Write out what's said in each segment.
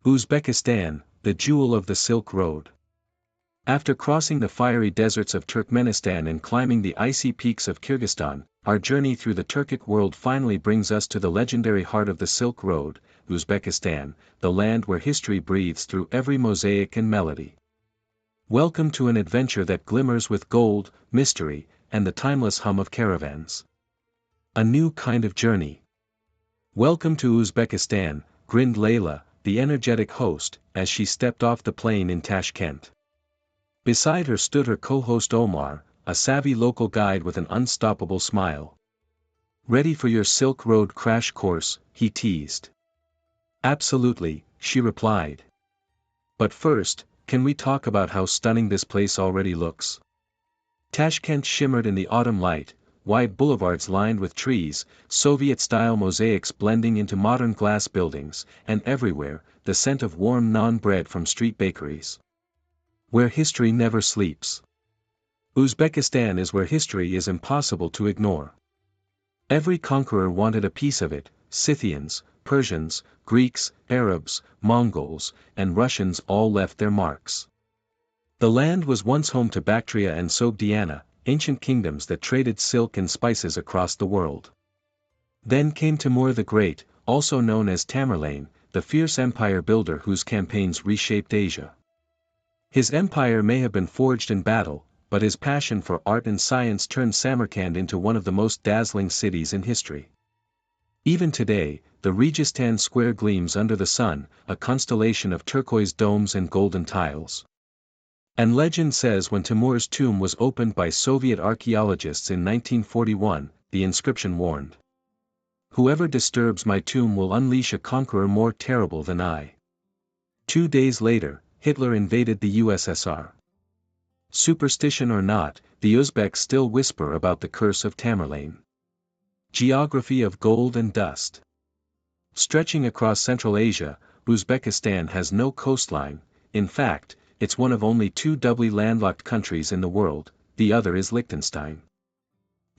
Uzbekistan, the jewel of the Silk Road. After crossing the fiery deserts of Turkmenistan and climbing the icy peaks of Kyrgyzstan, our journey through the Turkic world finally brings us to the legendary heart of the Silk Road, Uzbekistan, the land where history breathes through every mosaic and melody. Welcome to an adventure that glimmers with gold, mystery, and the timeless hum of caravans. A new kind of journey. Welcome to Uzbekistan, grinned Layla, the energetic host, as she stepped off the plane in Tashkent. Beside her stood her co-host Omar, a savvy local guide with an unstoppable smile. Ready for your Silk Road crash course, he teased. Absolutely, she replied. But first, can we talk about how stunning this place already looks? Tashkent shimmered in the autumn light, wide boulevards lined with trees, Soviet-style mosaics blending into modern glass buildings, and everywhere, the scent of warm naan bread from street bakeries. Where history never sleeps. Uzbekistan is where history is impossible to ignore. Every conqueror wanted a piece of it. Scythians, Persians, Greeks, Arabs, Mongols, and Russians all left their marks. The land was once home to Bactria and Sogdiana, ancient kingdoms that traded silk and spices across the world. Then came Timur the Great, also known as Tamerlane, the fierce empire builder whose campaigns reshaped Asia. His empire may have been forged in battle, but his passion for art and science turned Samarkand into one of the most dazzling cities in history. Even today, the Registan Square gleams under the sun, a constellation of turquoise domes and golden tiles. And legend says when Timur's tomb was opened by Soviet archaeologists in 1941, the inscription warned, "Whoever disturbs my tomb will unleash a conqueror more terrible than I." 2 days later, Hitler invaded the USSR. Superstition or not, the Uzbeks still whisper about the curse of Tamerlane. Geography of gold and dust. Stretching across Central Asia, Uzbekistan has no coastline. In fact, it's one of only 2 doubly landlocked countries in the world, the other is Liechtenstein.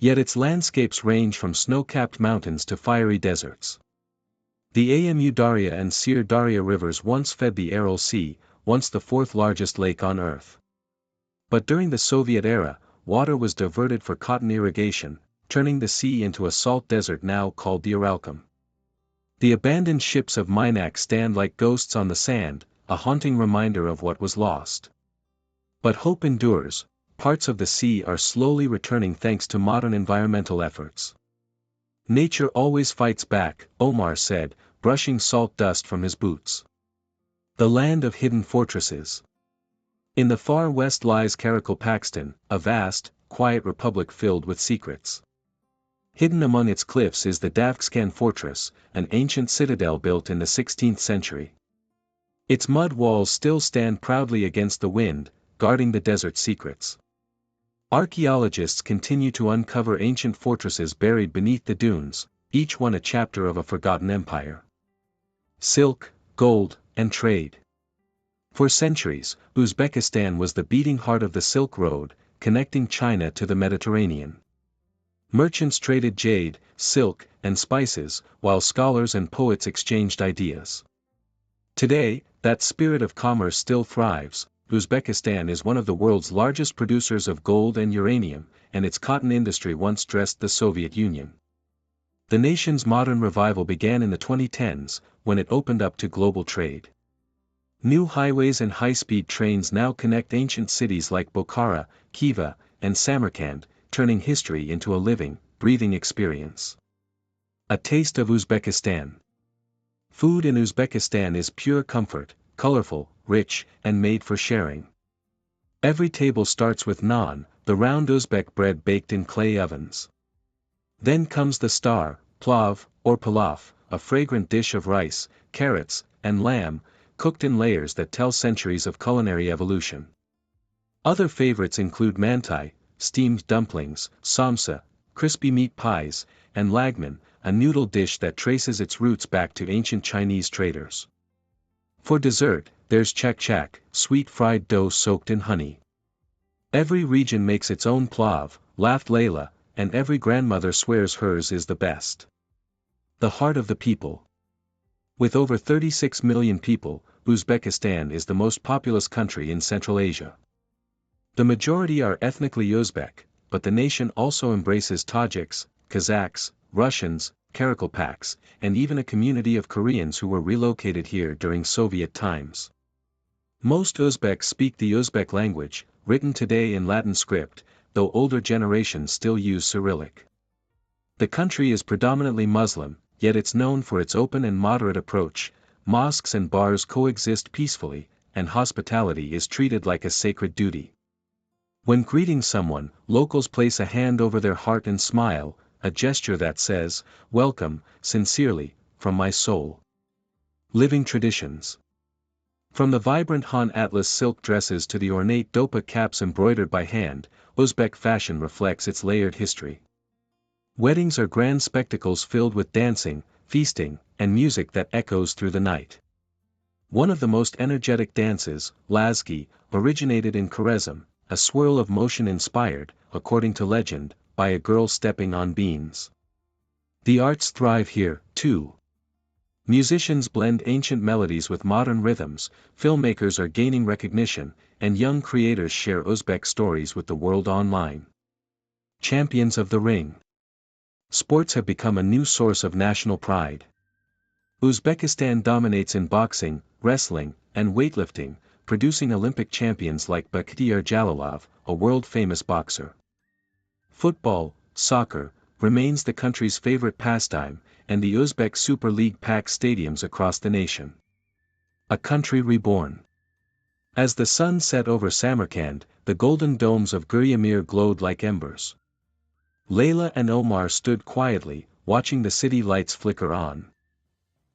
Yet its landscapes range from snow-capped mountains to fiery deserts. The Amu Darya and Sir Darya rivers once fed the Aral Sea, once the 4th largest lake on Earth. But during the Soviet era, water was diverted for cotton irrigation, turning the sea into a salt desert now called the Aralkum. The abandoned ships of Minac stand like ghosts on the sand, a haunting reminder of what was lost. But hope endures, parts of the sea are slowly returning thanks to modern environmental efforts. Nature always fights back, Omar said, brushing salt dust from his boots. The land of hidden fortresses. In the far west lies Karakalpakstan, a vast, quiet republic filled with secrets. Hidden among its cliffs is the Davkskan fortress, an ancient citadel built in the 16th century. Its mud walls still stand proudly against the wind, guarding the desert's secrets. Archaeologists continue to uncover ancient fortresses buried beneath the dunes, each one a chapter of a forgotten empire. Silk, gold, and trade. For centuries, Uzbekistan was the beating heart of the Silk Road, connecting China to the Mediterranean. Merchants traded jade, silk, and spices, while scholars and poets exchanged ideas. Today, that spirit of commerce still thrives. Uzbekistan is one of the world's largest producers of gold and uranium, and its cotton industry once dressed the Soviet Union. The nation's modern revival began in the 2010s, when it opened up to global trade. New highways and high-speed trains now connect ancient cities like Bokhara, Khiva, and Samarkand, turning history into a living, breathing experience. A taste of Uzbekistan. Food in Uzbekistan is pure comfort, colorful, rich, and made for sharing. Every table starts with naan, the round Uzbek bread baked in clay ovens. Then comes the star, plav, or pilaf, a fragrant dish of rice, carrots, and lamb, cooked in layers that tell centuries of culinary evolution. Other favorites include mantai, steamed dumplings, samsa, crispy meat pies, and lagman, a noodle dish that traces its roots back to ancient Chinese traders. For dessert, there's chak-chak, sweet fried dough soaked in honey. Every region makes its own plav, laughed Layla, and every grandmother swears hers is the best. The heart of the people. With over 36 million people, Uzbekistan is the most populous country in Central Asia. The majority are ethnically Uzbek, but the nation also embraces Tajiks, Kazakhs, Russians, Karakalpaks, and even a community of Koreans who were relocated here during Soviet times. Most Uzbeks speak the Uzbek language, written today in Latin script, though older generations still use Cyrillic. The country is predominantly Muslim, yet it's known for its open and moderate approach. Mosques and bars coexist peacefully, and hospitality is treated like a sacred duty. When greeting someone, locals place a hand over their heart and smile, a gesture that says, "Welcome, sincerely, from my soul." Living traditions. From the vibrant Han Atlas silk dresses to the ornate dopa caps embroidered by hand, Uzbek fashion reflects its layered history. Weddings are grand spectacles filled with dancing, feasting, and music that echoes through the night. One of the most energetic dances, Lazgi, originated in Khwarezm, a swirl of motion inspired, according to legend, by a girl stepping on beans. The arts thrive here, too. Musicians blend ancient melodies with modern rhythms, filmmakers are gaining recognition, and young creators share Uzbek stories with the world online. Champions of the Ring. Sports have become a new source of national pride. Uzbekistan dominates in boxing, wrestling, and weightlifting, producing Olympic champions like Bakhtiar Jalilov, a world-famous boxer. Football, soccer, remains the country's favorite pastime, and the Uzbek Super League packs stadiums across the nation. A country reborn. As the sun set over Samarkand, the golden domes of Guryamir glowed like embers. Layla and Omar stood quietly, watching the city lights flicker on.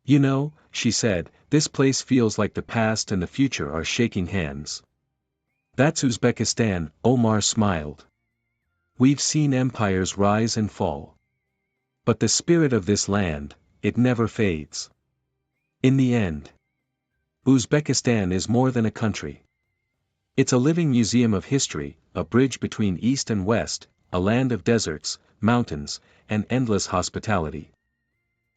"You know," she said, "this place feels like the past and the future are shaking hands." "That's Uzbekistan," Omar smiled. "We've seen empires rise and fall. But the spirit of this land, it never fades. In the end, Uzbekistan is more than a country. It's a living museum of history, a bridge between East and West, a land of deserts, mountains, and endless hospitality.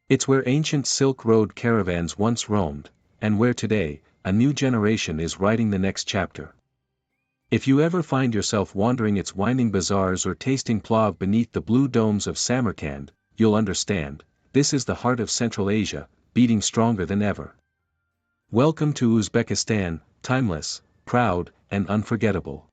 It's where ancient Silk Road caravans once roamed, and where today, a new generation is writing the next chapter. If you ever find yourself wandering its winding bazaars or tasting plov beneath the blue domes of Samarkand, you'll understand, this is the heart of Central Asia, beating stronger than ever. Welcome to Uzbekistan, timeless, proud, and unforgettable.